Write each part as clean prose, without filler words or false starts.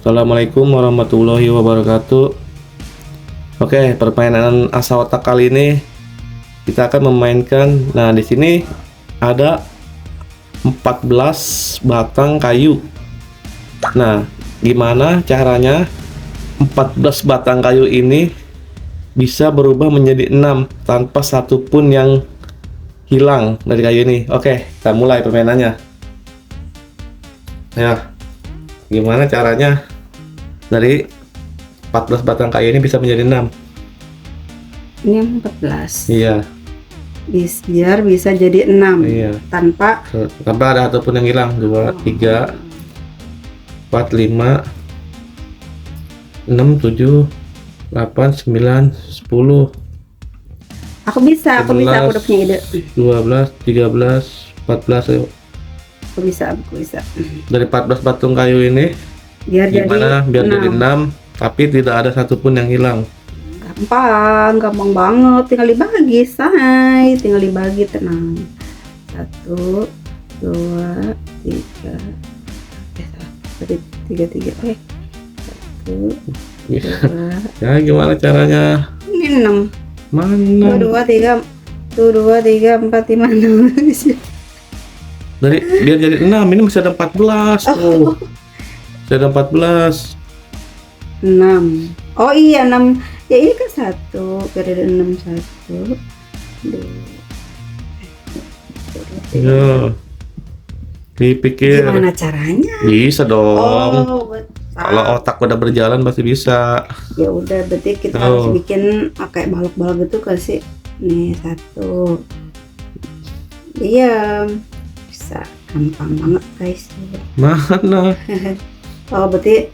Assalamualaikum warahmatullahi wabarakatuh. Oke, permainan asa otak kali ini kita akan memainkan. Nah, di sini ada 14 batang kayu. Nah, gimana caranya 14 batang kayu ini bisa berubah menjadi 6 tanpa satupun yang hilang dari kayu ini? Oke, kita mulai permainannya. Ya, gimana caranya dari 14 batang kayu ini bisa menjadi 6? Ini 14. Iya, Biar bisa jadi 6 iya. tanpa Tanpa ada satupun yang hilang. 2, 3, 4, 5, 6, 7, 8, 9, 10, aku bisa, aku udah punya ide. 12, 13, 14. Ayo. Aku bisa. Dari 14 batang kayu ini Biar gimana jadi biar jadi 6. 6 tapi tidak ada satupun yang hilang? Gampang banget. Tinggal dibagi, say. Tinggal dibagi, tenang. 1, 2, 3. Tadi 3. 1, 2. Ya, gimana caranya? Ini 6. Mana? 2, 3, 4, 5, 6. Dari biar jadi 6 ini masih ada 14. Oh. Masih ada 14. 6. Oh iya, 6. Ya ini kan 1. Biar ada 6. 1, 2. Ya. Dipikir. Gimana caranya? Bisa dong. Oh, betul. Kalau otak udah berjalan pasti bisa. Ya udah, berarti kita harus bikin kayak balok-balok gitu kasih. Nih 1. Iya, bisa. Gampang banget guys. Mana? Oh, berarti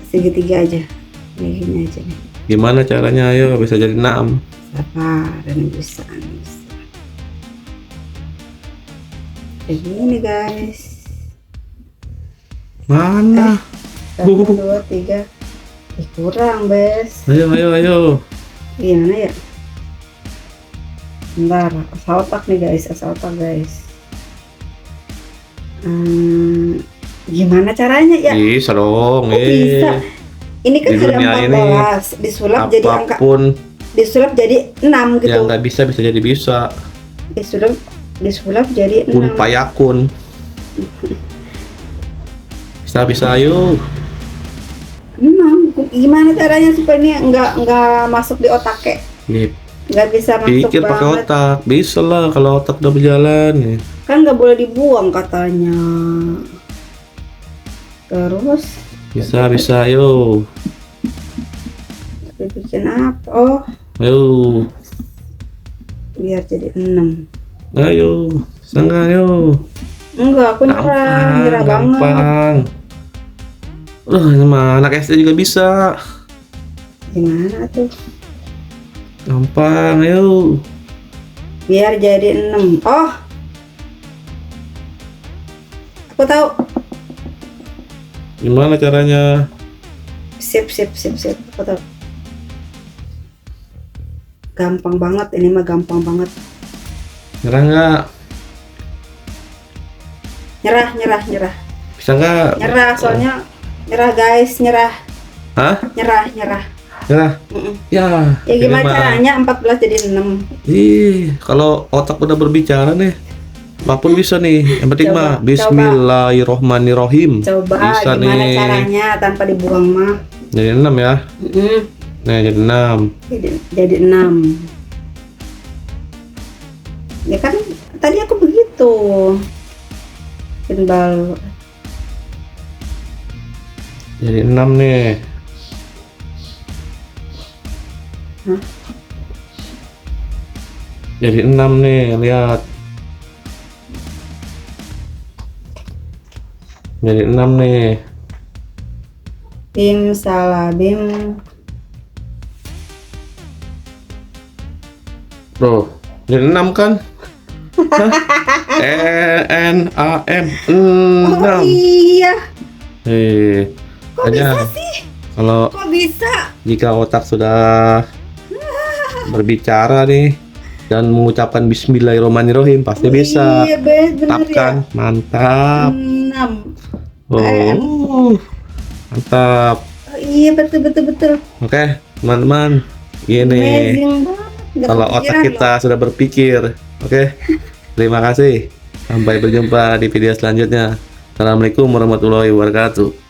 segitiga aja. Gini aja nih. Gimana caranya? Ayo bisa jadi 6. Sabar, ini bisa. Kayak gini guys. Mana? 1, 2, 3. Kurang, Bes. Ayo. Gimana ya? Bentar, asa otak nih guys, gimana caranya ya? Bisa dong. Bisa. Ini kan Di ada dunia 14, disulap jadi angka, apapun disulap jadi 6 gitu. yang nggak bisa bisa jadi bisa. Disulap jadi 6. Kun payakun. Bisa ayo. 6. Gimana caranya supaya ini nggak masuk di otak kayak? Nih, Nggak bisa masuk pikir pakai banget. otak. Bisa lah kalau otak udah berjalan nih. Kan nggak boleh dibuang katanya. Terus Bisa ayo. bikin apa? Oh, Ayo. biar jadi 6. Ayo. Sangat ayo. Enggak, aku nyerah banget. Gampang. Ini mah anak SD juga bisa. Gimana tuh? Gampang, ayo. Biar jadi 6. Oh, aku tahu. Gimana caranya? Sip. Aku tahu. Gampang banget, ini mah gampang banget. Nyerah nggak? Nyerah. Bisa nggak? Nyerah, soalnya nyerah guys, nyerah. Hah? Nyerah. Nyerah? Ya ini gimana mah. caranya 14 jadi 6? Kalau otak udah berbicara nih, apapun bisa nih. Yang penting Coba, mah Bismillahirrohmanirrohim. Coba Bisa gimana nih. caranya tanpa dibuang mah? Jadi 6 ya. Nah, jadi 6. Jadi 6. Ya kan tadi aku begitu. Timbal. Jadi 6 nih. Hah? Jadi 6 nih, lihat. Jadi 6 nih. Bim salah bim. Tuh, jadi 6 kan? E-N-A-M 6. Oh iya. Kok Hanya bisa sih? kalau Kok bisa? jika otak sudah berbicara nih dan mengucapkan Bismillahirrahmanirrahim pasti bisa. Iya, bener Mantap ya. kan? Mantap. 6. Oh. Mantap. Oh iya, betul betul betul. Oke, teman-teman. Gini. Amazing banget. Nggak Kalau otak kepikiran kita loh. sudah berpikir. Oke. Terima kasih. Sampai berjumpa di video selanjutnya. Assalamualaikum warahmatullahi wabarakatuh.